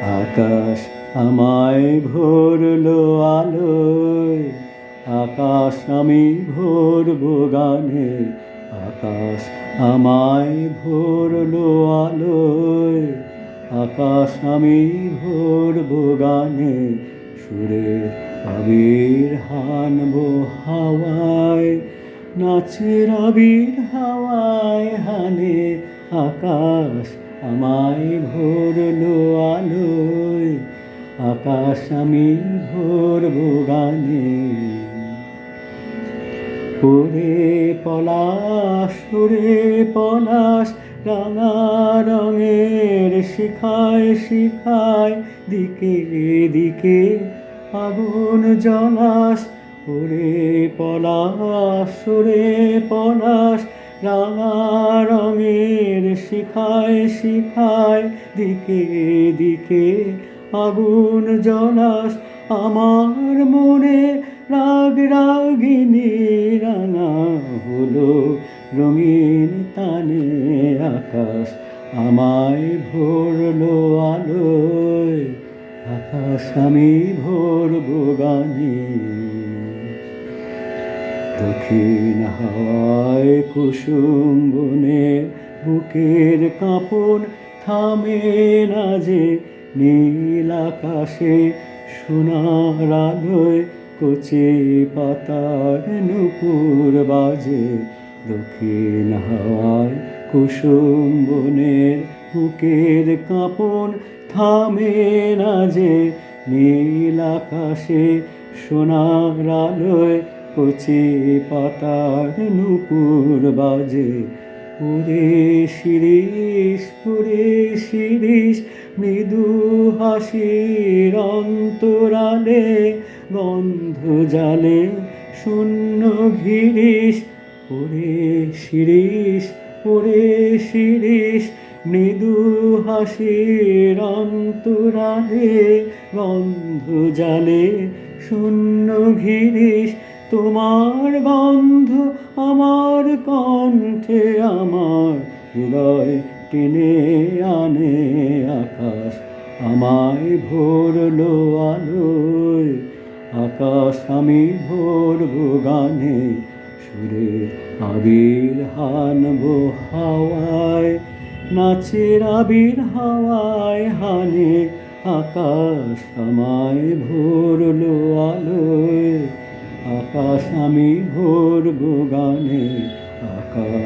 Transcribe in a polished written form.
আকাশ আমায় ভরলো আলোয়, আকাশ আমি ভরবো গানে। আকাশ আমায় ভরলো আলোয়, আকাশ আমি ভরবো গানে। সুরের আবির হানবো হাওয়ায়, নাচের আবির হাওয়ায় হানে। আকাশ আমায় ভরলো আলোয়, আকাশ আমি ভরবো গানে। ওরে পলাশ, ওরে পলাশ, রাঙা রঙের শিখায় শিখায় দিকে দিকে আগুন জ্বলাস। ওরে পলাশ, ওরে পলাশ, রাঙা রঙের শিখায় শিখায় দিকে দিকে আগুন জ্বলাস। আমার মনে রাগ রাগিনী রাঙা হলো রঙিন তানে। আকাশ আমায় ভরলো আলোয়, আকাশ আমি ভরবো গানে। দক্ষিণ হাওয়ায় কুসুম বনে বুকের কাঁপন থামে না যে। নীল আকাশে সোনার আলোয় কচি পাতার নূপুর বাজে। দক্ষিণ হাওয়ায় কুসুম বনের বুকের কাঁপন থামে না যে। নীল আকাশে সোনার আলোয় কচি পাতার নূপুর বাজে। ওরে শিরিষ, ওরে শিরিষ, মৃদু হাসির অন্তরালে গন্ধ জালে শূন্য ঘিরিস। ওরে শিরিষ, ওরে শিরিষ, মৃদু হাসির অন্তরালে গন্ধ জালে শূন্য ঘিরিস। তোমার গন্ধ আমার কণ্ঠে আমার হৃদয় টেনে আনে। আকাশ আমায় ভরলো আলোয়, আকাশ আমি ভরবো গানে। সুরের আবির হানবো হাওয়ায়, নাচের আবির হাওয়ায় হানে। আকাশ আমায় ভরলো আলোয়, আকাশ আমি ভরবো গানে। আকাশ